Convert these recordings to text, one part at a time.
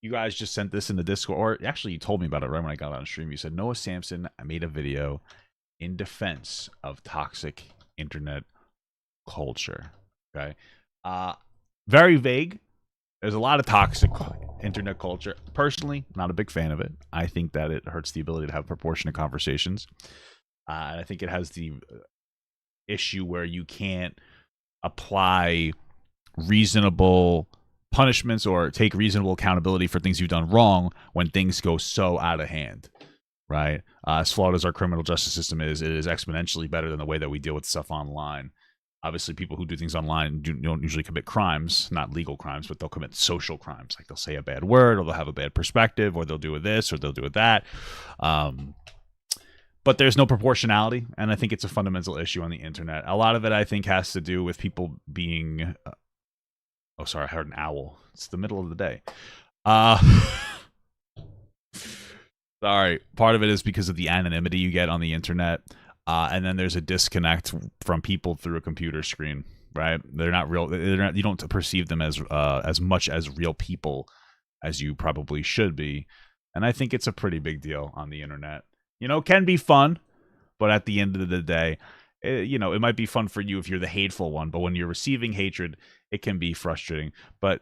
You guys just sent this in the Discord, or actually, you told me about it right when I got on stream. You said Noah Samsen made a video in defense of toxic internet culture. Okay, very vague. There's a lot of toxic internet culture. Personally, not a big fan of it. I think that it hurts the ability to have proportionate conversations. And I think it has the issue where you can't apply reasonable punishments or take reasonable accountability for things you've done wrong when things go so out of hand, right? As flawed as our criminal justice system is, it is exponentially better than the way that we deal with stuff online. Obviously, people who do things online don't usually commit crimes, not legal crimes, but they'll commit social crimes. Like they'll say a bad word, or they'll have a bad perspective, or they'll do this, or they'll do that. But there's no proportionality, and I think it's a fundamental issue on the internet. A lot of it, I think, has to do with people being... oh, sorry, I heard an owl. It's the middle of the day. Sorry. Part of it is because of the anonymity you get on the internet. And then there's a disconnect from people through a computer screen, right? They're not real. You don't perceive them as much as real people as you probably should be. And I think it's a pretty big deal on the internet. You know, it can be fun, but at the end of the day, it might be fun for you if you're the hateful one. But when you're receiving hatred, it can be frustrating. But,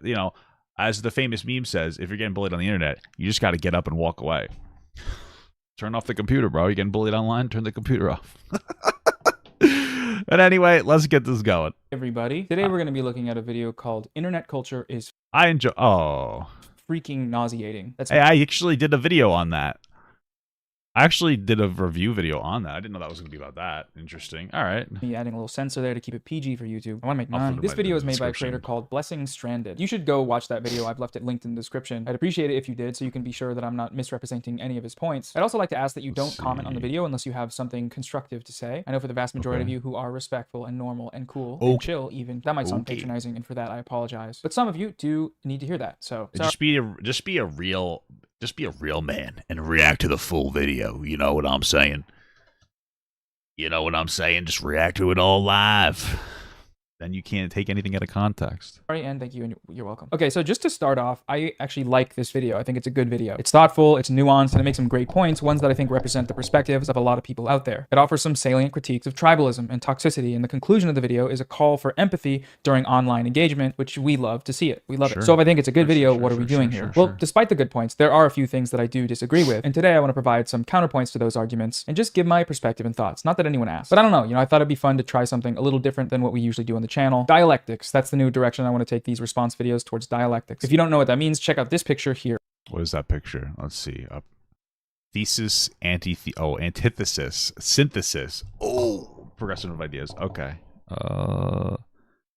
as the famous meme says, if you're getting bullied on the internet, you just got to get up and walk away. Turn off the computer, bro. You're getting bullied online, turn the computer off. But anyway, let's get this going. Everybody, today we're going to be looking at a video called Internet Culture is I enjoy... Oh. Freaking nauseating. Hey, I actually did a video on that. I actually did a review video on that. I didn't know that was going to be about that. Interesting. All right. Me adding a little censor there to keep it PG for YouTube. I want to make none. This video is made by a creator called Blessing Stranded. You should go watch that video. I've left it linked in the description. I'd appreciate it if you did, so you can be sure that I'm not misrepresenting any of his points. I'd also like to ask that you don't comment on the video unless you have something constructive to say. I know for the vast majority of you who are respectful and normal and cool and chill even, that might sound patronizing, and for that I apologize. But some of you do need to hear that. So just be a real man and react to the full video. You know what I'm saying? Just react to it all live. Then you can't take anything out of context. Sorry, and thank you, and you're welcome. Okay, so just to start off, I actually like this video. I think it's a good video. It's thoughtful, it's nuanced, and it makes some great points, ones that I think represent the perspectives of a lot of people out there. It offers some salient critiques of tribalism and toxicity, and the conclusion of the video is a call for empathy during online engagement, which we love to see it. We love it. So if I think it's a good video, what are we doing here? Well, despite the good points, there are a few things that I do disagree with, and today I want to provide some counterpoints to those arguments and just give my perspective and thoughts. Not that anyone asked, but I don't know, I thought it'd be fun to try something a little different than what we usually do on the channel. Dialectics, that's the new direction I want to take these response videos, towards dialectics. If you don't know what that means, check out this picture here. What is that picture? Let's see. Thesis, antithesis, synthesis. Oh, progressive ideas. Okay.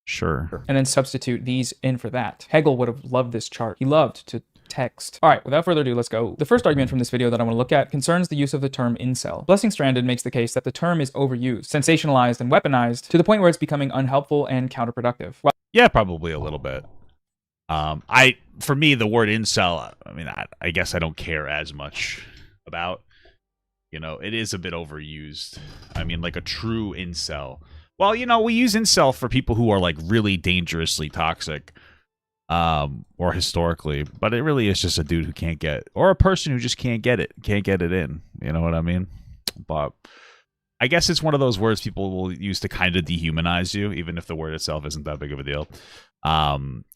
Sure. And then substitute these in for that. Hegel would have loved this chart. He loved to text. All right, without further ado, let's go. The first argument from this video that I want to look at concerns the use of the term incel. Blessing Stranded makes the case that the term is overused, sensationalized, and weaponized to the point where it's becoming unhelpful and counterproductive. Well, yeah, probably a little bit. For me, the word incel, I guess I don't care as much about. It is a bit overused. Like a true incel. Well, we use incel for people who are like really dangerously toxic. Or historically, but it really is just a dude who can't get, or a person who just can't get it in. You know what I mean? But I guess it's one of those words people will use to kind of dehumanize you, even if the word itself isn't that big of a deal.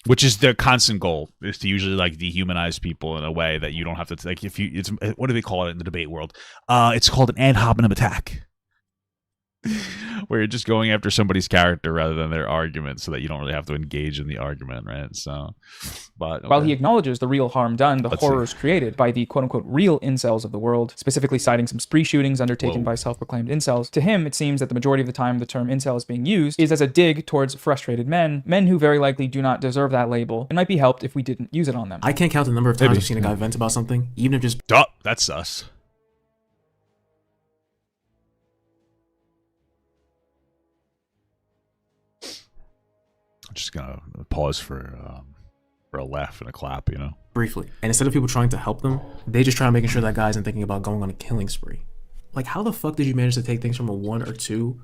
Which is their constant goal, is to usually like dehumanize people in a way that you don't have to, like, what do they call it in the debate world? It's called an ad hominem attack. Where you're just going after somebody's character rather than their argument, so that you don't really have to engage in the argument, right? So, but okay. While he acknowledges the real harm done, the horrors created by the quote-unquote real incels of the world, specifically citing some spree shootings undertaken by self-proclaimed incels, to him it seems that the majority of the time the term incel is being used is as a dig towards frustrated men who very likely do not deserve that label and might be helped if we didn't use it on them. I can't count the number of times I've seen a guy vent about something, even if just... Oh, that's us. Just gonna pause for a laugh and a clap, briefly. And instead of people trying to help them, they just try making sure that guy isn't thinking about going on a killing spree. Like, how the fuck did you manage to take things from a 1 or 2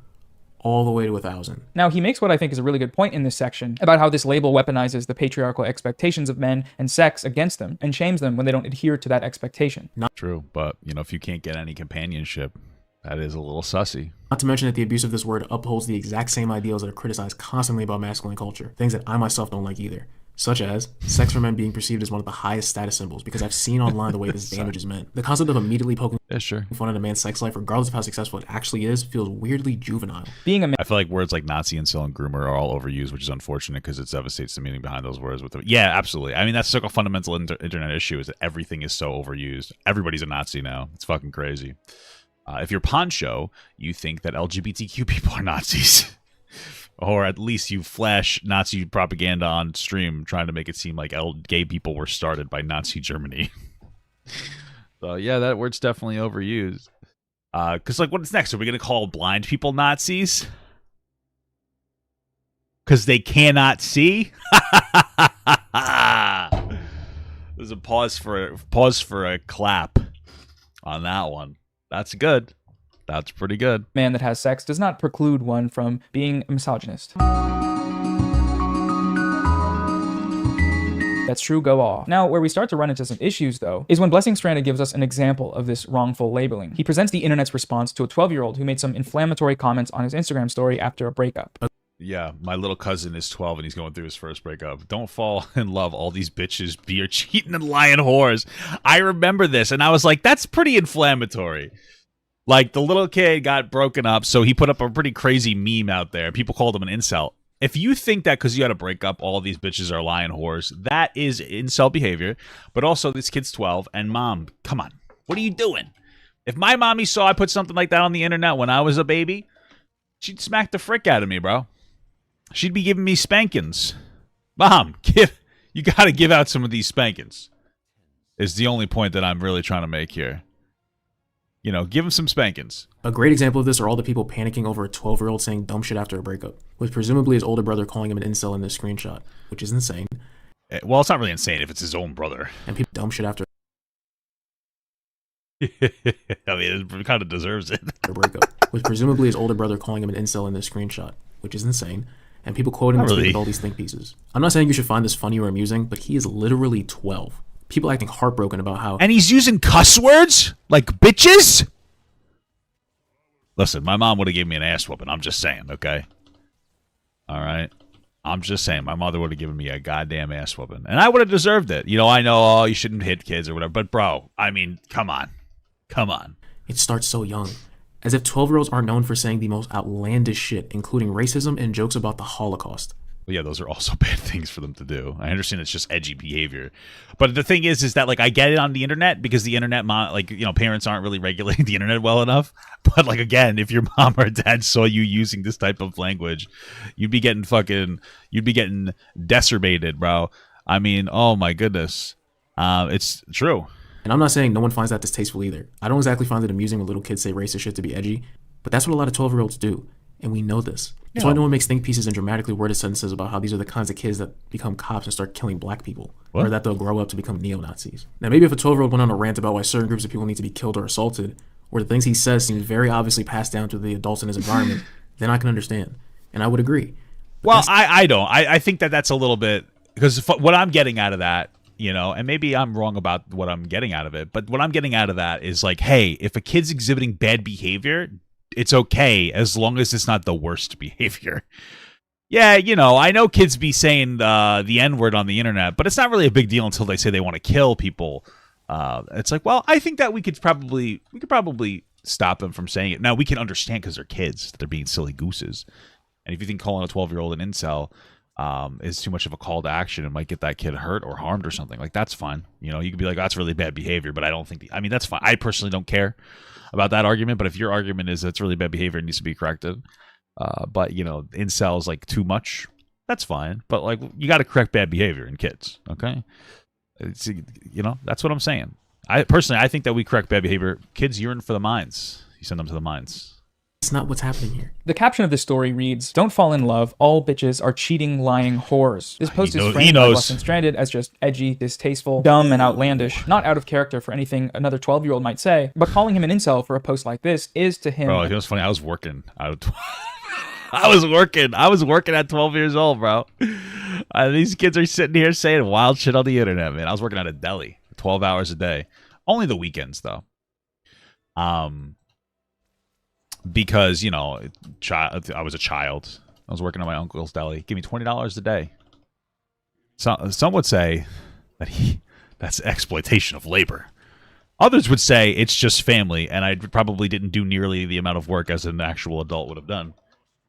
all the way to 1,000. Now, he makes what I think is a really good point in this section about how this label weaponizes the patriarchal expectations of men and sex against them and shames them when they don't adhere to that expectation. True, but, you know, if you can't get any companionship, that is a little sussy. Not to mention that the abuse of this word upholds the exact same ideals that are criticized constantly about masculine culture, things that I myself don't like either, such as sex for men being perceived as one of the highest status symbols, because I've seen online the way this damages men. The concept of immediately poking fun at a man's sex life, regardless of how successful it actually is, feels weirdly juvenile. I feel like words like Nazi, incel, and groomer are all overused, which is unfortunate because it devastates the meaning behind those words. Yeah, absolutely. I mean, that's like a fundamental internet issue, is that everything is so overused. Everybody's a Nazi now. It's fucking crazy. If you're Poncho, you think that LGBTQ people are Nazis. Or at least you flash Nazi propaganda on stream trying to make it seem like gay people were started by Nazi Germany. So yeah, that word's definitely overused. Because like, what's next? Are we going to call blind people Nazis? Because they cannot see? There's a pause for a clap on that one. That's good. That's pretty good. Man that has sex does not preclude one from being a misogynist. That's true, go off. Now, where we start to run into some issues, though, is when Blessing Stranded gives us an example of this wrongful labeling. He presents the internet's response to a 12-year-old who made some inflammatory comments on his Instagram story after a breakup. Yeah, my little cousin is 12 and he's going through his first breakup. Don't fall in love, all these bitches be your cheating and lying whores. I remember this, and I was like, that's pretty inflammatory. Like, the little kid got broken up, so he put up a pretty crazy meme out there. People called him an incel. If you think that because you had a breakup, all these bitches are lying whores, that is incel behavior. But also, this kid's 12, and mom, come on, what are you doing? If my mommy saw I put something like that on the internet when I was a baby, she'd smack the frick out of me, bro. She'd be giving me spankings. Mom, you got to give out some of these spankings. Is the only point that I'm really trying to make here. You know, give him some spankings. A great example of this are all the people panicking over a 12-year-old saying dumb shit after a breakup, with presumably his older brother calling him an incel in this screenshot, which is insane. Well, it's not really insane if it's his own brother. And people dumb shit after I mean, it kind of deserves it. a breakup, with presumably his older brother calling him an incel in this screenshot, which is insane. And people quoting this with all these think pieces. I'm not saying you should find this funny or amusing, but he is literally 12. People acting heartbroken about how... And he's using cuss words? Like bitches? Listen, my mom would have given me an ass whooping. I'm just saying, okay? All right? I'm just saying. My mother would have given me a goddamn ass whooping. And I would have deserved it. You know, I know, oh, you shouldn't hit kids or whatever. But, bro, I mean, come on. Come on. It starts so young. As if 12-year-olds aren't known for saying the most outlandish shit, including racism and jokes about the Holocaust. Well, yeah, those are also bad things for them to do. I understand it's just edgy behavior. But the thing is that, like, I get it on the internet because the internet, like, you know, parents aren't really regulating the internet well enough. But, like, again, if your mom or dad saw you using this type of language, you'd be getting decimated, bro. I mean, oh my goodness. It's true. And I'm not saying no one finds that distasteful either. I don't exactly find it amusing when little kids say racist shit to be edgy, but that's what a lot of 12-year-olds do. And we know this. That's why no one makes think pieces and dramatically worded sentences about how these are the kinds of kids that become cops and start killing black people. What? Or that they'll grow up to become neo-Nazis. Now, maybe if a 12-year-old went on a rant about why certain groups of people need to be killed or assaulted, or the things he says seem very obviously passed down to the adults in his environment, then I can understand. And I would agree. But well, I don't. I think that's a little bit... Because what I'm getting out of that, you know, and maybe I'm wrong about what I'm getting out of it, but what I'm getting out of that is like, hey, if a kid's exhibiting bad behavior... it's okay as long as it's not the worst behavior. Yeah, you know, I know kids be saying the N-word on the internet, but it's not really a big deal until they say they want to kill people. It's like, well, I think that we could probably stop them from saying it. Now, we can understand because they're kids, that they're being silly gooses. And if you think calling a 12-year-old an incel is too much of a call to action and might get that kid hurt or harmed or something, like, that's fine. You know, you could be like, oh, that's really bad behavior, but I don't think... I mean, that's fine. I personally don't care about that argument, but if your argument is that's really bad behavior and needs to be corrected, but, you know, incels, like, too much, that's fine. But, like, you got to correct bad behavior in kids, okay? It's, you know, that's what I'm saying. I think that we correct bad behavior. Kids yearn for the mines. You send them to the mines. It's not what's happening here. The caption of this story reads, "Don't fall in love. All bitches are cheating, lying whores." This post is framed by Blessing Stranded as just edgy, distasteful, dumb, and outlandish. Not out of character for anything another 12-year-old might say, but calling him an incel for a post like this is to him... Bro, it was funny. I was working. I was working at 12 years old, bro. These kids are sitting here saying wild shit on the internet, man. I was working at a deli 12 hours a day. Only the weekends, though. Because, you know, I was a child. I was working at my uncle's deli. Give me $20 a day. Some would say that that's exploitation of labor. Others would say it's just family, and I probably didn't do nearly the amount of work as an actual adult would have done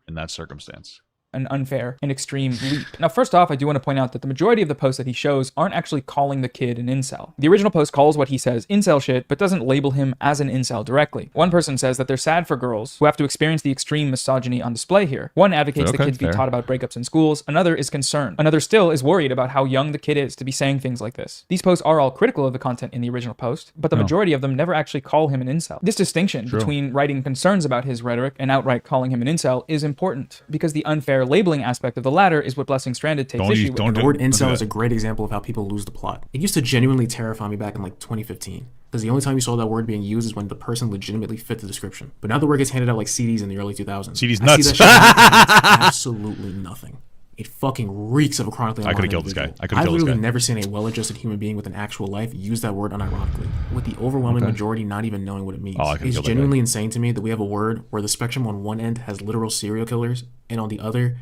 in that circumstance. An unfair and extreme leap. Now, first off, I do want to point out that the majority of the posts that he shows aren't actually calling the kid an incel. The original post calls what he says incel shit, but doesn't label him as an incel directly. One person says that they're sad for girls who have to experience the extreme misogyny on display here. One advocates the kids be taught about breakups in schools. Another is concerned. Another still is worried about how young the kid is to be saying things like this. These posts are all critical of the content in the original post, but the majority of them never actually call him an incel. This distinction between writing concerns about his rhetoric and outright calling him an incel is important, because the unfair labeling aspect of the latter is what Blessing Stranded takes issue with. The word incel is a great example of how people lose the plot. It used to genuinely terrify me back in like 2015. Because the only time you saw that word being used is when the person legitimately fit the description. But now the word gets handed out like CDs in the early 2000s. CDs nuts. See that shit and it's absolutely nothing. It fucking reeks of a chronically I could have killed this guy. I've literally never seen a well-adjusted human being with an actual life use that word unironically, with the overwhelming majority not even knowing what it means. It's genuinely insane to me that we have a word where the spectrum on one end has literal serial killers, and on the other,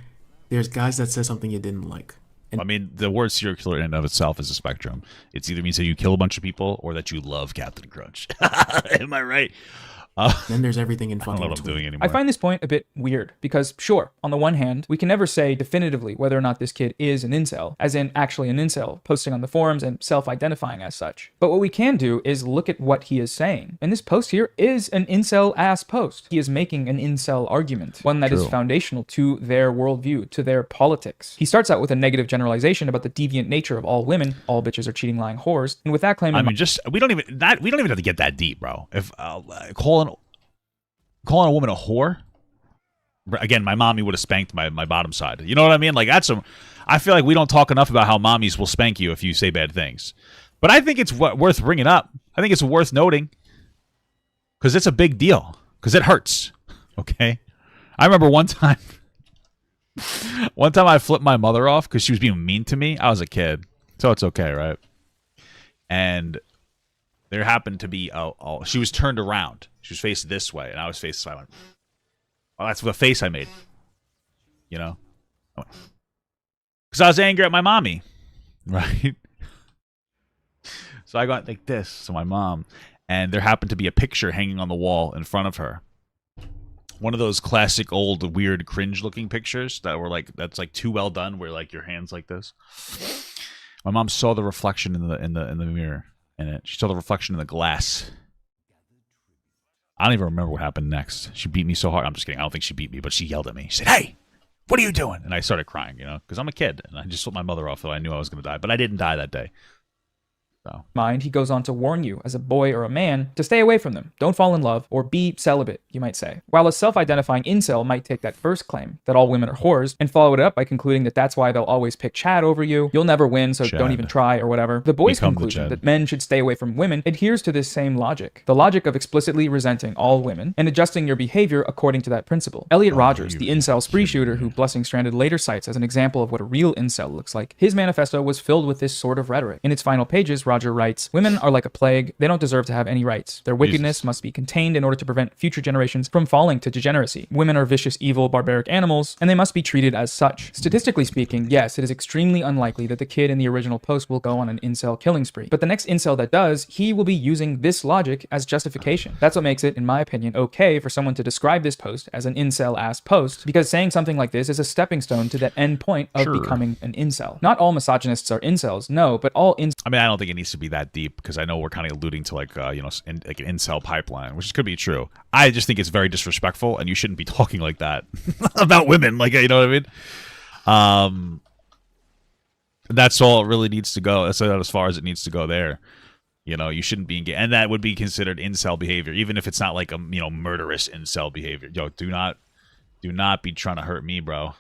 there's guys that said something you didn't like. I mean, the word serial killer in and of itself is a spectrum. It's either means that you kill a bunch of people or that you love Captain Crunch. Am I right? Then there's everything in fucking I don't know what I'm doing anymore. I find this point a bit weird because, sure, on the one hand, we can never say definitively whether or not this kid is an incel, as in actually an incel, posting on the forums and self-identifying as such. But what we can do is look at what he is saying. And this post here is an incel-ass post. He is making an incel argument, one that is foundational to their worldview, to their politics. He starts out with a negative generalization about the deviant nature of all women. All bitches are cheating, lying whores. And with that claim, I mean, we don't even have to get that deep, bro. If calling a woman a whore, again, my mommy would have spanked my bottom side. You know what I mean? Like, I feel like we don't talk enough about how mommies will spank you if you say bad things. But I think it's worth bringing up. I think it's worth noting because it's a big deal, because it hurts. Okay, I remember one time I flipped my mother off because she was being mean to me. I was a kid, so it's okay, right? And there happened to be she was turned around. She was faced this way, and I was faced this way. I went, "Oh, that's the face I made." You know? Because I was angry at my mommy. Right? So I got like this to my mom, and there happened to be a picture hanging on the wall in front of her. One of those classic old weird cringe-looking pictures that's like too well done, where like your hands like this. My mom saw the reflection in the mirror. She saw the reflection in the glass. I don't even remember what happened next. She beat me so hard. I'm just kidding. I don't think she beat me, but she yelled at me. She said, "Hey, what are you doing?" And I started crying, because I'm a kid. And I just flipped my mother off, though I knew I was going to die. But I didn't die that day. So. He goes on to warn you, as a boy or a man, to stay away from them. Don't fall in love, or be celibate, you might say. While a self-identifying incel might take that first claim, that all women are whores, and follow it up by concluding that that's why they'll always pick Chad over you, you'll never win, so don't even try, or whatever. The boy's conclusion that men should stay away from women adheres to this same logic. The logic of explicitly resenting all women, and adjusting your behavior according to that principle. Elliot Rogers, the incel spree shooter who Blessing Stranded later cites as an example of what a real incel looks like, his manifesto was filled with this sort of rhetoric. In its final pages, Roger writes, "Women are like a plague. They don't deserve to have any rights. Their wickedness must be contained in order to prevent future generations from falling to degeneracy. Women are vicious, evil, barbaric animals, and they must be treated as such." Statistically speaking, yes, it is extremely unlikely that the kid in the original post will go on an incel killing spree. But the next incel that does, he will be using this logic as justification. That's what makes it, in my opinion, okay for someone to describe this post as an incel-ass post, because saying something like this is a stepping stone to that end point of becoming an incel. Not all misogynists are incels, no, but all incels. I mean, I don't think it needs to be that deep, because I know we're kind of alluding to like an incel pipeline, which could be true. I just think it's very disrespectful, and you shouldn't be talking like that about women. Like, you know what I mean? That's all it really needs to go. That's as far as it needs to go there. You shouldn't be engaged, and that would be considered incel behavior, even if it's not like a murderous incel behavior. Yo, do not be trying to hurt me, bro.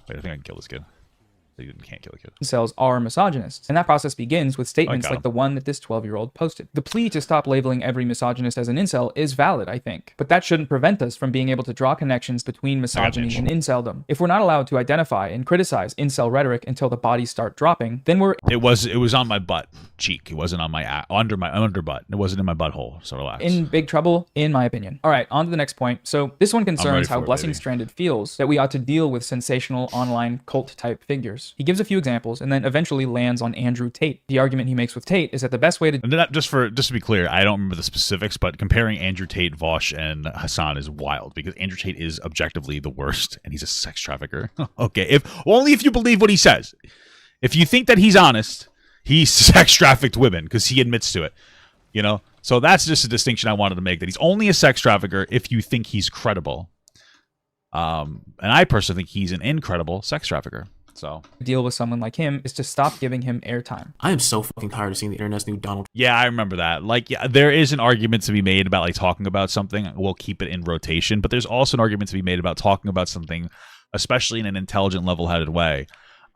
Wait, I think I can kill this kid. They can't kill a kid. Incels are misogynists, and that process begins with statements got like him. the one that this 12-year-old posted. The plea to stop labeling every misogynist as an incel is valid, I think, but that shouldn't prevent us from being able to draw connections between misogyny and inceldom. If we're not allowed to identify and criticize incel rhetoric until the bodies start dropping, then we're... It was on my butt cheek. It wasn't on my under my underbutt. It wasn't in my butthole. So relax. in big trouble, in my opinion. All right, on to the next point. So this one concerns how Blessing Stranded feels that we ought to deal with sensational online cult-type figures. He gives a few examples and then eventually lands on Andrew Tate. The argument he makes with Tate is that the best way to... And then just to be clear, I don't remember the specifics, but comparing Andrew Tate, Vosh, and Hassan is wild because Andrew Tate is objectively the worst, and he's a sex trafficker. Okay, only if you believe what he says. If you think that he's honest, he sex trafficked women because he admits to it. You know, so that's just a distinction I wanted to make, that he's only a sex trafficker if you think he's credible. And I personally think he's an incredible sex trafficker. So deal with someone like him is to stop giving him airtime. I am so fucking tired of seeing the internet's new Donald. Yeah, I remember that. Like, yeah, there is an argument to be made about like talking about something. We'll keep it in rotation, but there's also an argument to be made about talking about something, especially in an intelligent, level-headed way,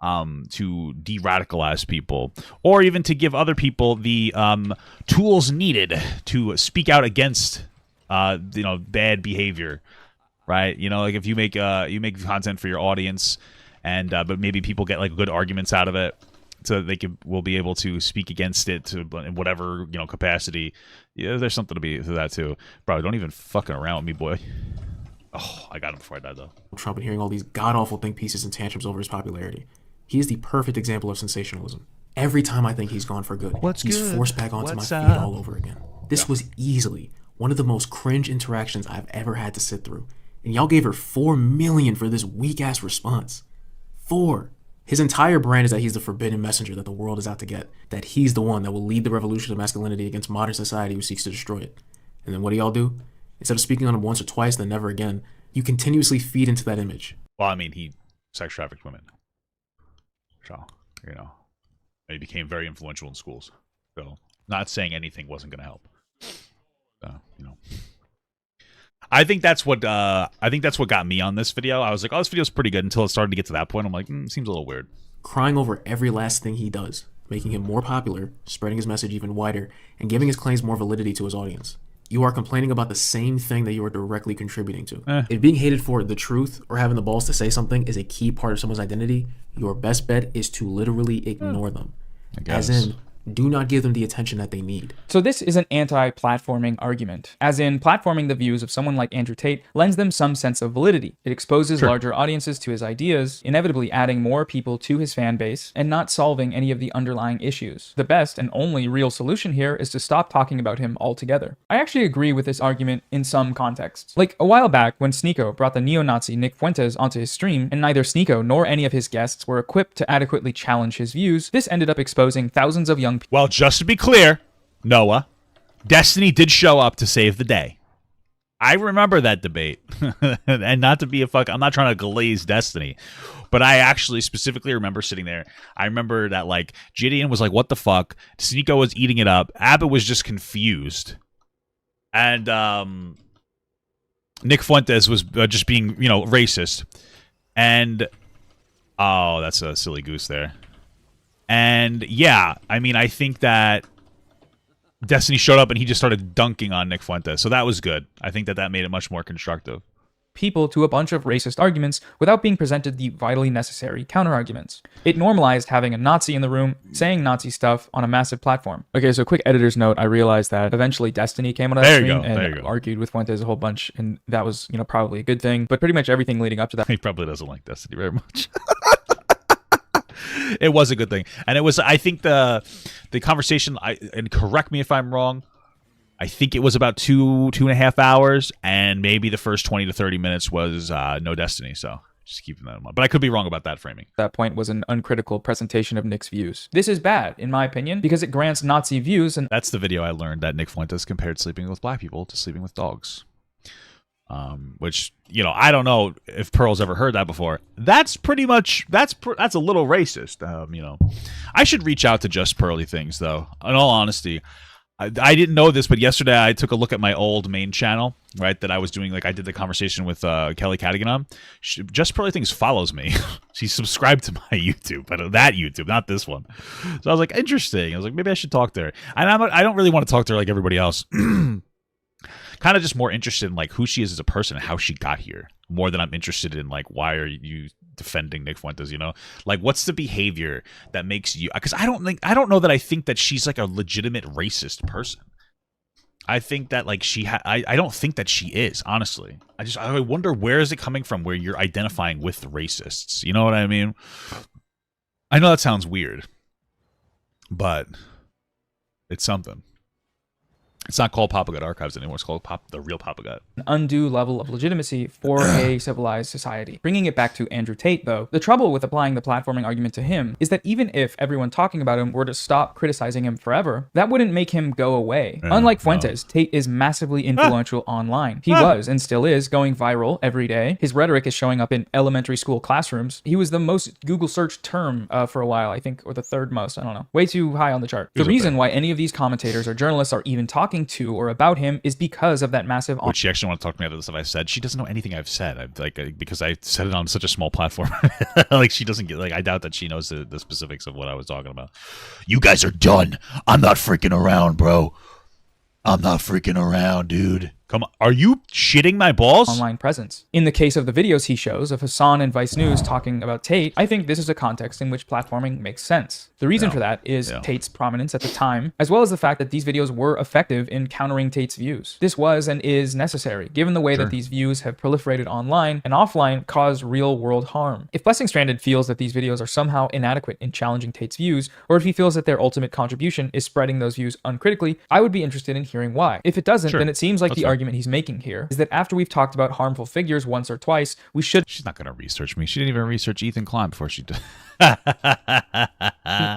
to de-radicalize people, or even to give other people the tools needed to speak out against, bad behavior, right? You know, like if you make content for your audience. And but maybe people get like good arguments out of it, so they will be able to speak against it in whatever capacity. Yeah, there's something to that too. Bro, don't even fucking around with me, boy. Oh, I got him before I died though. Trump and hearing all these god awful think pieces and tantrums over his popularity. He is the perfect example of sensationalism. Every time I think he's gone for good, he's forced back onto my feed all over again. This was easily one of the most cringe interactions I've ever had to sit through, and y'all gave her 4 million for this weak ass response. 4. His entire brand is that he's the forbidden messenger that the world is out to get, that he's the one that will lead the revolution of masculinity against modern society who seeks to destroy it. And then what do y'all do? Instead of speaking on him once or twice, then never again, you continuously feed into that image. Well, I mean, he sex trafficked women. So, he became very influential in schools. So, not saying anything wasn't going to help. I think that's what got me on this video. I was like, oh, this video's pretty good until it started to get to that point. I'm like, seems a little weird. Crying over every last thing he does, making him more popular, spreading his message even wider, and giving his claims more validity to his audience. You are complaining about the same thing that you are directly contributing to. If being hated for the truth or having the balls to say something is a key part of someone's identity, your best bet is to literally ignore them. As in, do not give them the attention that they need. So this is an anti-platforming argument. As in, platforming the views of someone like Andrew Tate lends them some sense of validity. It exposes larger audiences to his ideas, inevitably adding more people to his fan base, and not solving any of the underlying issues. The best and only real solution here is to stop talking about him altogether. I actually agree with this argument in some contexts. Like a while back when Sneeko brought the neo-Nazi Nick Fuentes onto his stream, and neither Sneeko nor any of his guests were equipped to adequately challenge his views, this ended up exposing thousands of young people. Well, just to be clear, Noah, Destiny did show up to save the day. I remember that debate. And not to be I'm not trying to glaze Destiny, but I actually specifically remember sitting there. I remember that like Gideon was like, what the fuck? Sneeko was eating it up. Abbott was just confused. And Nick Fuentes was just being, racist. And oh, that's a silly goose there. And yeah, I mean, I think that Destiny showed up and he just started dunking on Nick Fuentes. So that was good. I think that made it much more constructive. People to a bunch of racist arguments without being presented the vitally necessary counterarguments. It normalized having a Nazi in the room saying Nazi stuff on a massive platform. Okay, so quick editor's note. I realized that eventually Destiny came on that stream and argued with Fuentes a whole bunch, and that was, probably a good thing. But pretty much everything leading up to that. He probably doesn't like Destiny very much. It was a good thing. And it was, I think the conversation, and correct me if I'm wrong, I think it was about 2.5 hours, and maybe the first 20 to 30 minutes was no Destiny. So just keeping that in mind. But I could be wrong about that framing. That point was an uncritical presentation of Nick's views. This is bad, in my opinion, because it grants Nazi views. And that's the video I learned that Nick Fuentes compared sleeping with black people to sleeping with dogs. Which, I don't know if Pearl's ever heard that before. That's pretty much, that's a little racist. I should reach out to Just Pearly Things, though. In all honesty, I didn't know this, but yesterday I took a look at my old main channel, right, that I was doing, like, I did the conversation with Kelly Cadigan on. Just Pearly Things follows me. She's subscribed to my YouTube, but that YouTube, not this one. So I was like, interesting. I was like, maybe I should talk to her. And I don't really want to talk to her like everybody else. Kind of just more interested in, like, who she is as a person and how she got here, more than I'm interested in, like, why are you defending Nick Fuentes, you know? Like, what's the behavior that makes you, because I don't know that I think that she's like a legitimate racist person. I think that, like, I don't think that she is, honestly. I wonder, where is it coming from where you're identifying with racists? You know what I mean? I know that sounds weird, but it's something. It's not called Papa Gut Archives anymore. It's called The Real Papa Gut. An undue level of legitimacy for a civilized society. Bringing it back to Andrew Tate, though, the trouble with applying the platforming argument to him is that even if everyone talking about him were to stop criticizing him forever, that wouldn't make him go away. Unlike Fuentes, Tate is massively influential online. He was, and still is, going viral every day. His rhetoric is showing up in elementary school classrooms. He was the most Google search term for a while, I think, or the third most. I don't know. Way too high on the chart. The reason why any of these commentators or journalists are even talking to or about him is because of that massive. Would she actually want to talk to me about the stuff I said? She doesn't know anything I've said. Because I said it on such a small platform. Like, she doesn't get, like, I doubt that she knows the specifics of what I was talking about. You guys are done. I'm not freaking around, bro. I'm not freaking around, dude. Come on. Are you shitting my balls? Online presence. In the case of the videos he shows of Hassan and Vice News talking about Tate, I think this is a context in which platforming makes sense. The reason for that is Tate's prominence at the time, as well as the fact that these videos were effective in countering Tate's views. This was and is necessary, given the way that these views have proliferated online and offline, caused real-world harm. If Blessing Stranded feels that these videos are somehow inadequate in challenging Tate's views, or if he feels that their ultimate contribution is spreading those views uncritically, I would be interested in hearing why. If it doesn't, then it seems like the argument he's making here is that after we've talked about harmful figures once or twice, we should. She's not going to research me. She didn't even research Ethan Klein before she did.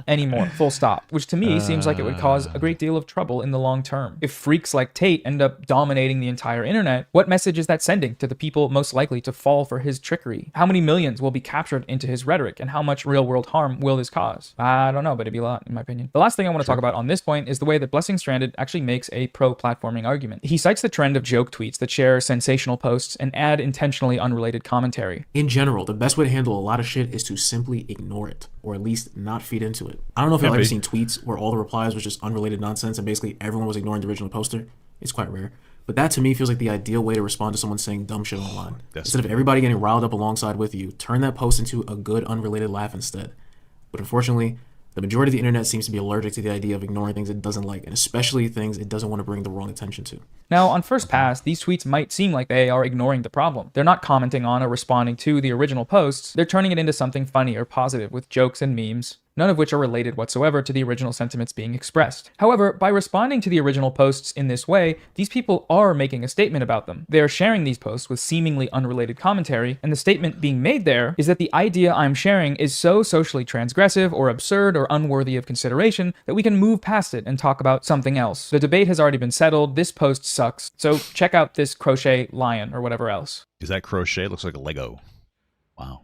Anymore, full stop, which to me seems like it would cause a great deal of trouble in the long term. If freaks like Tate end up dominating the entire internet, what message is that sending to the people most likely to fall for his trickery? How many millions will be captured into his rhetoric, and how much real-world harm will this cause? I don't know, but it'd be a lot, in my opinion. The last thing I want to talk about on this point is the way that Blessing Stranded actually makes a pro-platforming argument. He cites the trend of joke tweets that share sensational posts and add intentionally unrelated commentary. In general, the best way to handle a lot of shit is to simply ignore it, or at least not feed into it. I don't know if y'all ever seen tweets where all the replies was just unrelated nonsense and basically everyone was ignoring the original poster. It's quite rare. But that to me feels like the ideal way to respond to someone saying dumb shit online. Instead of everybody getting riled up alongside with you, turn that post into a good unrelated laugh instead. But unfortunately, the majority of the internet seems to be allergic to the idea of ignoring things it doesn't like, and especially things it doesn't want to bring the wrong attention to. Now, on first pass, these tweets might seem like they are ignoring the problem. They're not commenting on or responding to the original posts. They're turning it into something funny or positive with jokes and memes, none of which are related whatsoever to the original sentiments being expressed. However, by responding to the original posts in this way, these people are making a statement about them. They are sharing these posts with seemingly unrelated commentary, and the statement being made there is that the idea I'm sharing is so socially transgressive or absurd or unworthy of consideration that we can move past it and talk about something else. The debate has already been settled. This post sucks, so check out this crochet lion or whatever else. Is that crochet? It looks like a Lego. Wow.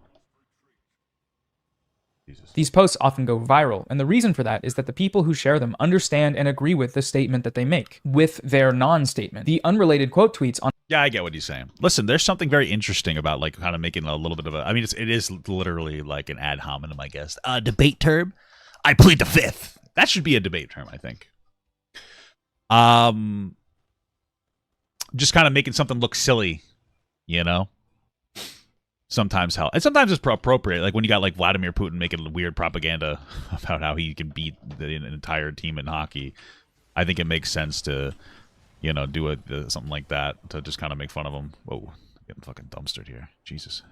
Jesus. These posts often go viral, and the reason for that is that the people who share them understand and agree with the statement that they make, with their non-statement. The unrelated quote tweets on. Yeah, I get what he's saying. Listen, there's something very interesting about, like, kind of making a little bit of a. I mean, it is literally like an ad hominem, I guess. Debate term. I plead the fifth. That should be a debate term, I think. Just kind of making something look silly, you know. Sometimes help, and sometimes it's appropriate. Like when you got like Vladimir Putin making weird propaganda about how he can beat an entire team in hockey. I think it makes sense to, you know, do something like that to just kind of make fun of him. Whoa, getting fucking dumpstered here. Jesus.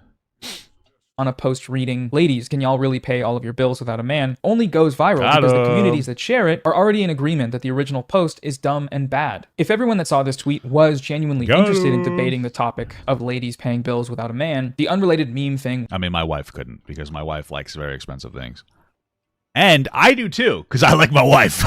On a post reading, ladies, can y'all really pay all of your bills without a man, only goes viral because the communities that share it are already in agreement that the original post is dumb and bad. If everyone that saw this tweet was genuinely interested in debating the topic of ladies paying bills without a man, the unrelated meme thing. I mean, my wife couldn't, because my wife likes very expensive things. And I do too, because I like my wife.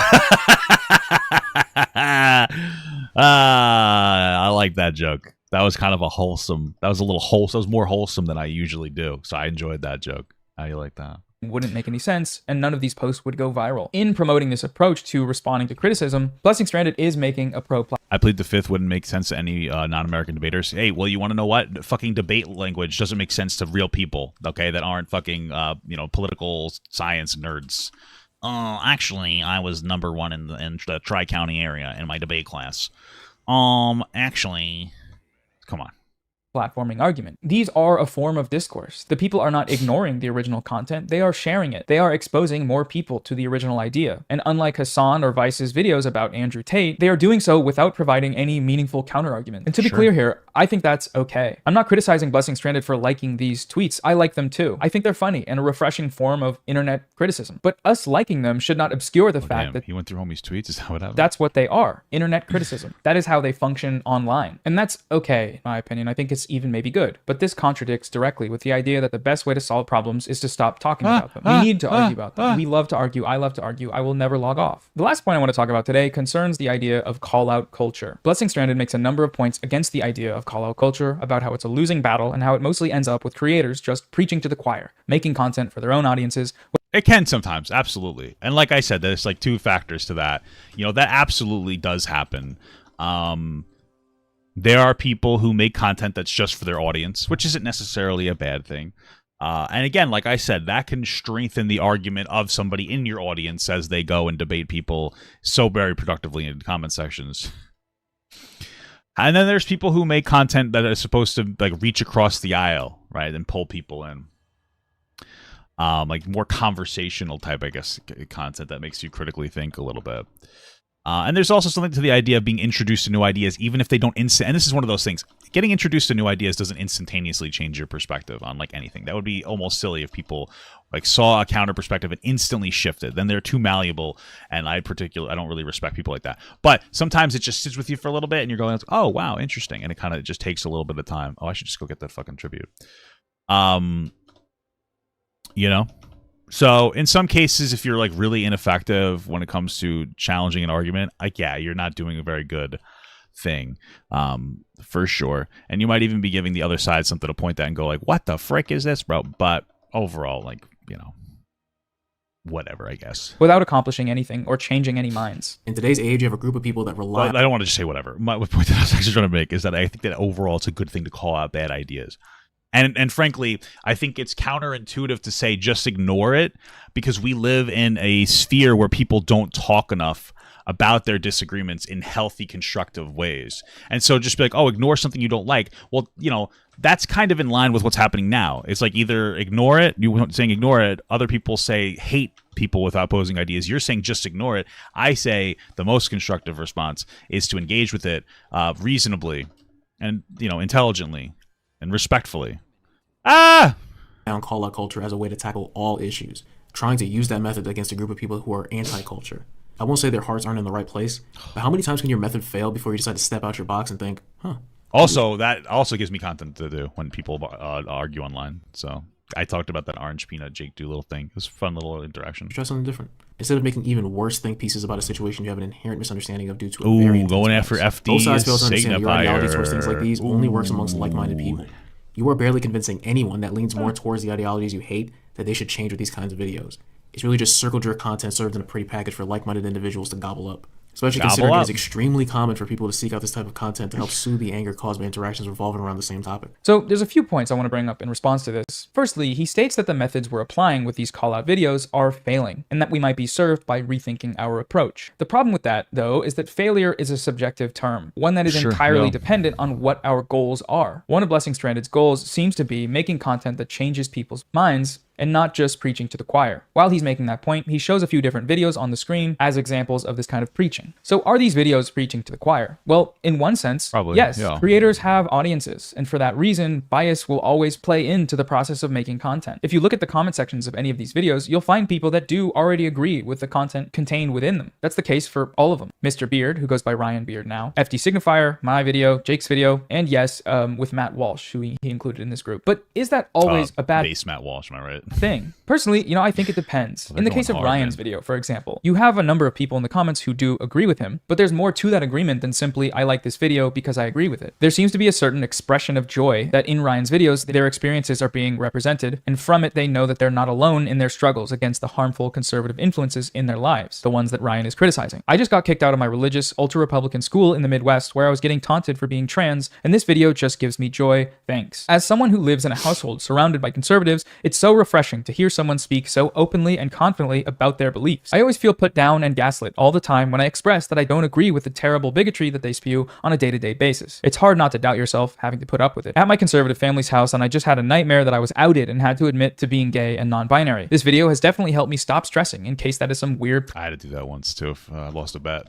I like that joke. That was kind of a wholesome. That was a little wholesome. That was more wholesome than I usually do. So I enjoyed that joke. How do you like that? wouldn't make any sense, and none of these posts would go viral. In promoting this approach to responding to criticism, Blessing Stranded is making a I plead the fifth wouldn't make sense to any non-American debaters. Hey, well, you want to know what? Fucking debate language doesn't make sense to real people, okay, that aren't fucking, political science nerds. Actually, I was number one in the Tri-County area in my debate class. Actually, come on. Platforming argument. These are a form of discourse. The people are not ignoring the original content, they are sharing it. They are exposing more people to the original idea. And unlike Hassan or Vice's videos about Andrew Tate, they are doing so without providing any meaningful counterargument. And to be clear here, I think that's okay. I'm not criticizing Blessing Stranded for liking these tweets. I like them too. I think they're funny and a refreshing form of internet criticism. But us liking them should not obscure the fact that he went through homie's tweets. Is that what happened? That's what they are. Internet criticism. That is how they function online. And that's okay, in my opinion. I think it's even maybe good. But this contradicts directly with the idea that the best way to solve problems is to stop talking about them. We need to argue about them. We love to argue. I love to argue. I will never log off. The last point I want to talk about today concerns the idea of call-out culture. Blessing Stranded makes a number of points against the idea of call-out culture, about how it's a losing battle and how it mostly ends up with creators just preaching to the choir, making content for their own audiences. It can sometimes, absolutely. And like I said, there's like two factors to that. That absolutely does happen. There are people who make content that's just for their audience, which isn't necessarily a bad thing. And again, like I said, that can strengthen the argument of somebody in your audience as they go and debate people so very productively in comment sections. And then there's people who make content that is supposed to like reach across the aisle, right, and pull people in. Like more conversational type, I guess, content that makes you critically think a little bit. And there's also something to the idea of being introduced to new ideas, even if they don't and this is one of those things. Getting introduced to new ideas doesn't instantaneously change your perspective on like anything. That would be almost silly if people like saw a counter perspective and instantly shifted. Then they're too malleable, and I don't really respect people like that. But sometimes it just sits with you for a little bit, and you're going, oh wow, interesting, and it kind of just takes a little bit of time. Oh, I should just go get that fucking tribute. So in some cases, if you're like really ineffective when it comes to challenging an argument, like, yeah, you're not doing a very good thing, for sure. And you might even be giving the other side something to point at and go like, what the frick is this, bro? But overall, like, whatever, I guess. Without accomplishing anything or changing any minds. In today's age, you have a group of people that rely... I don't want to just say whatever. My point that I was actually trying to make is that I think that overall it's a good thing to call out bad ideas. And frankly, I think it's counterintuitive to say just ignore it, because we live in a sphere where people don't talk enough about their disagreements in healthy, constructive ways. And so just be like, oh, ignore something you don't like. Well, that's kind of in line with what's happening now. It's like either ignore it, you're saying ignore it. Other people say hate people with opposing ideas. You're saying just ignore it. I say the most constructive response is to engage with it reasonably and, intelligently and respectfully. Down call-out culture as a way to tackle all issues, trying to use that method against a group of people who are anti-culture. I won't say their hearts aren't in the right place, but how many times can your method fail before you decide to step out your box and think, Also, that also gives me content to do when people argue online. So I talked about that orange peanut Jake Doolittle thing. It was a fun little interaction. Try something different. Instead of making even worse think pieces about a situation you have an inherent misunderstanding of due to a very going after FD. Both sides fail to understand your ideology towards things like these only works amongst like-minded people. You are barely convincing anyone that leans more towards the ideologies you hate that they should change with these kinds of videos. It's really just circle jerk content served in a pretty package for like-minded individuals to gobble up. Especially considering it is extremely common for people to seek out this type of content to help soothe the anger caused by interactions revolving around the same topic. So there's a few points I want to bring up in response to this. Firstly, he states that the methods we're applying with these call-out videos are failing, and that we might be served by rethinking our approach. The problem with that, though, is that failure is a subjective term, one that is entirely dependent on what our goals are. One of Blessing Stranded's goals seems to be making content that changes people's minds and not just preaching to the choir. While he's making that point, he shows a few different videos on the screen as examples of this kind of preaching. So are these videos preaching to the choir? Well, in one sense, yes. Yeah. Creators have audiences, and for that reason, bias will always play into the process of making content. If you look at the comment sections of any of these videos, you'll find people that do already agree with the content contained within them. That's the case for all of them. Mr. Beard, who goes by Ryan Beard now, FD Signifier, my video, Jake's video, and yes, with Matt Walsh, who he included in this group. But is that always a bad... Base Matt Walsh, am I right? thing. Personally, I think it depends. In the case of Ryan's video, for example, you have a number of people in the comments who do agree with him, but there's more to that agreement than simply, I like this video because I agree with it. There seems to be a certain expression of joy that in Ryan's videos, their experiences are being represented, and from it, they know that they're not alone in their struggles against the harmful conservative influences in their lives, the ones that Ryan is criticizing. I just got kicked out of my religious, ultra-Republican school in the Midwest where I was getting taunted for being trans, and this video just gives me joy. Thanks. As someone who lives in a household surrounded by conservatives, it's so refreshing to hear someone speak so openly and confidently about their beliefs. I always feel put down and gaslit all the time when I express that I don't agree with the terrible bigotry that they spew on a day-to-day basis. It's hard not to doubt yourself having to put up with it. At my conservative family's house, and I just had a nightmare that I was outed and had to admit to being gay and non-binary. This video has definitely helped me stop stressing in case that is some weird... I had to do that once too if I lost a bet,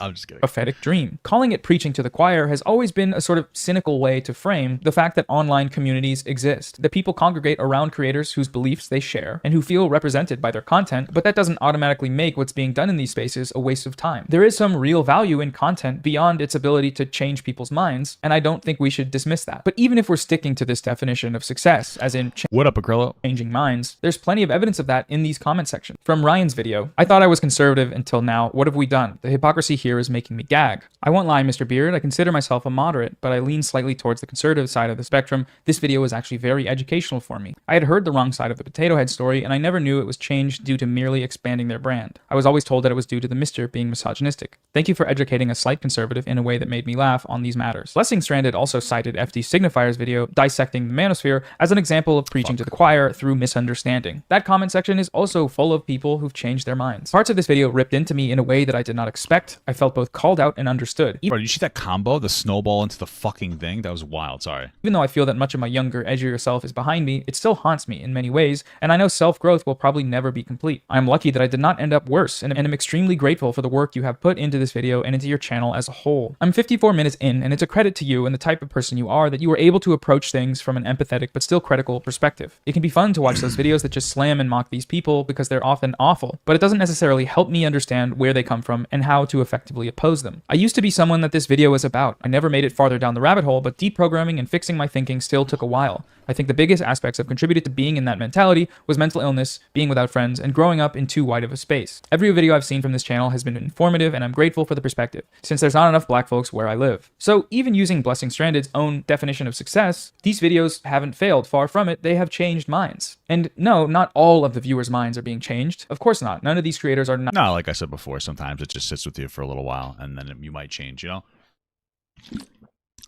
I'm just kidding. Prophetic dream. Calling it preaching to the choir has always been a sort of cynical way to frame the fact that online communities exist, that people congregate around creators whose beliefs they share and who feel represented by their content, but that doesn't automatically make what's being done in these spaces a waste of time. There is some real value in content beyond its ability to change people's minds, and I don't think we should dismiss that. But even if we're sticking to this definition of success, as in what up, Acrylo? Changing minds, there's plenty of evidence of that in these comment sections. From Ryan's video, I thought I was conservative until now. What have we done? The hypocrisy here is making me gag. I won't lie, Mr. Beard, I consider myself a moderate, but I lean slightly towards the conservative side of the spectrum. This video was actually very educational for me. I had heard the wrong side of the Potato Head story, and I never knew it was changed due to merely expanding their brand. I was always told that it was due to the Mr. being misogynistic. Thank you for educating a slight conservative in a way that made me laugh on these matters. Blessing Stranded also cited FD Signifier's video dissecting the manosphere as an example of preaching to the choir through misunderstanding. That comment section is also full of people who've changed their minds. Parts of this video ripped into me in a way that I did not expect. I felt both called out and understood. Bro, did you see that combo? The snowball into the fucking thing? That was wild, sorry. Even though I feel that much of my younger, edgier self is behind me, it still haunts me in many ways, and I know self-growth will probably never be complete. I am lucky that I did not end up worse, and am extremely grateful for the work you have put into this video and into your channel as a whole. I'm 54 minutes in, and it's a credit to you and the type of person you are that you were able to approach things from an empathetic but still critical perspective. It can be fun to watch those videos that just slam and mock these people because they're often awful, but it doesn't necessarily help me understand where they come from and how to effectively oppose them. I used to be someone that this video is about. I never made it farther down the rabbit hole, but deprogramming and fixing my thinking still took a while. I think the biggest aspects that contributed to being in that mentality was mental illness, being without friends, and growing up in too wide of a space. Every video I've seen from this channel has been informative, and I'm grateful for the perspective, since there's not enough black folks where I live. So even using Blessing Stranded's own definition of success, these videos haven't failed. Far from it, they have changed minds. And no, not all of the viewers' minds are being changed. Of course not. None of these creators are not. No, like I said before, sometimes it just sits with you for a little while, and then you might change,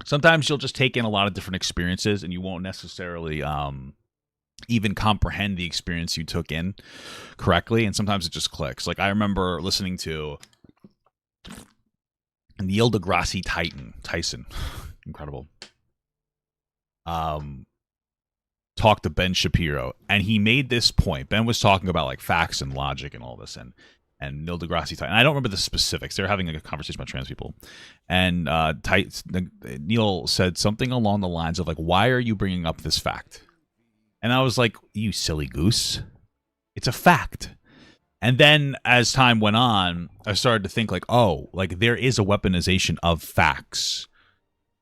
Sometimes you'll just take in a lot of different experiences, and you won't necessarily even comprehend the experience you took in correctly, and sometimes it just clicks. Like, I remember listening to Neil deGrasse Tyson, incredible, talk to Ben Shapiro, and he made this point. Ben was talking about, like, facts and logic and all this, and Neil deGrasse Tyson. I don't remember the specifics. They were having a conversation about trans people. And Neil said something along the lines of, like, why are you bringing up this fact? And I was like, you silly goose. It's a fact. And then as time went on, I started to think, like, oh, like, there is a weaponization of facts,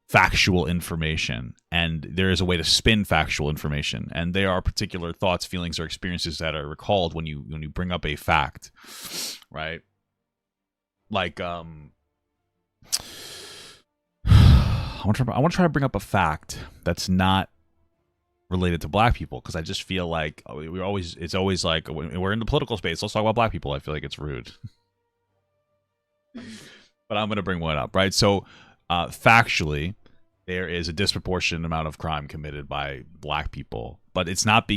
factual information, and there is a way to spin factual information, and there are particular thoughts, feelings, or experiences that are recalled when you bring up a fact, right? Like, I want to try to bring up a fact that's not related to black people, because I just feel like it's always like, when we're in the political space, let's talk about black people. I feel like it's rude, but I'm going to bring one up, right? So, factually, there is a disproportionate amount of crime committed by black people, but it's not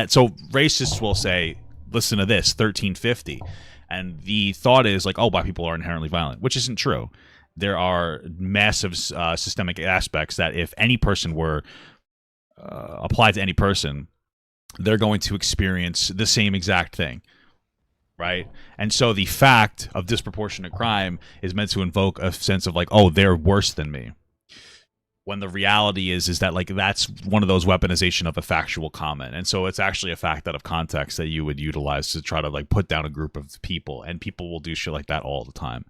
so racists will say, listen to this, 1350, and the thought is like, oh, black people are inherently violent, which isn't true. There are massive systemic aspects that if any person were applied to any person, they're going to experience the same exact thing, right? And so the fact of disproportionate crime is meant to invoke a sense of like, oh, they're worse than me, when the reality is that, like, that's one of those weaponization of a factual comment. And so it's actually a fact out of context that you would utilize to try to, like, put down a group of people, and people will do shit like that all the time,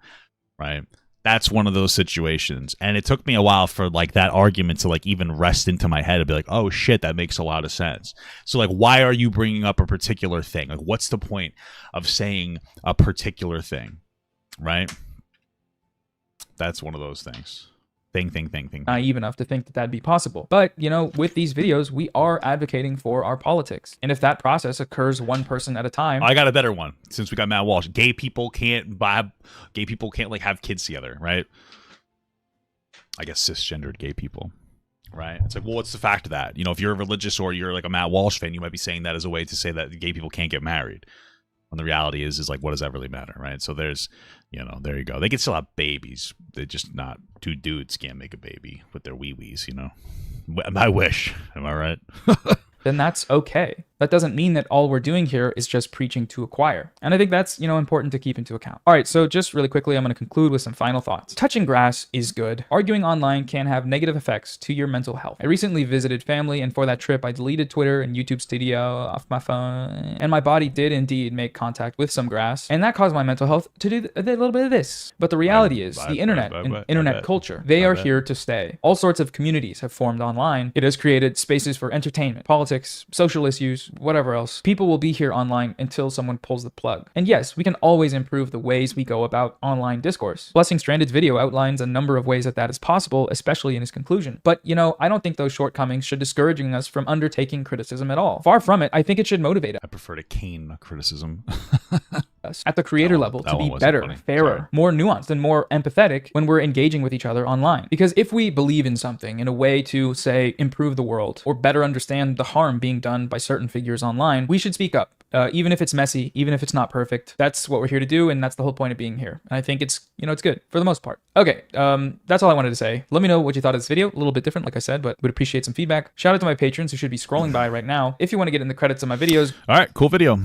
right? That's one of those situations. And it took me a while for like that argument to like even rest into my head and be like, oh shit, that makes a lot of sense. So like, why are you bringing up a particular thing? Like, what's the point of saying a particular thing? Right? That's one of those things. Thing. Naive enough to think that that'd be possible. But, you know, with these videos, we are advocating for our politics. And if that process occurs one person at a time... I got a better one since we got Matt Walsh. Gay people can't like have kids together, right? I guess cisgendered gay people, right? It's like, well, what's the fact of that? You know, if you're religious or you're like a Matt Walsh fan, you might be saying that as a way to say that gay people can't get married. And the reality is like, what does that really matter, right? So there's, you know, there you go. They can still have babies. They're just not, two dudes can't make a baby with their wee-wees, you know? I wish. Am I right? Then that's okay. That doesn't mean that all we're doing here is just preaching to a choir. And I think that's, you know, important to keep into account. All right, so just really quickly, I'm going to conclude with some final thoughts. Touching grass is good. Arguing online can have negative effects to your mental health. I recently visited family, and for that trip, I deleted Twitter and YouTube Studio off my phone. And my body did indeed make contact with some grass, and that caused my mental health to do a little bit of this. But the reality is, the internet and internet culture, they are here to stay. All sorts of communities have formed online. It has created spaces for entertainment, politics, social issues, whatever else. People will be here online until someone pulls the plug. And yes, we can always improve the ways we go about online discourse. Blessing Stranded's video outlines a number of ways that that is possible, especially in his conclusion. But, you know, I don't think those shortcomings should discouraging us from undertaking criticism at all. Far from it, I think it should motivate us. I prefer to cane criticism. At the creator level to be better, fairer, more nuanced, and more empathetic when we're engaging with each other online. Because if we believe in something in a way to, say, improve the world or better understand the harm being done by certain figures online, we should speak up. Even if it's messy, even if it's not perfect. That's what we're here to do, and that's the whole point of being here. And I think it's, you know, it's good for the most part. Okay, that's all I wanted to say. Let me know what you thought of this video. A little bit different, like I said, but would appreciate some feedback. Shout out to my patrons who should be scrolling by right now if you want to get in the credits of my videos. All right, cool video.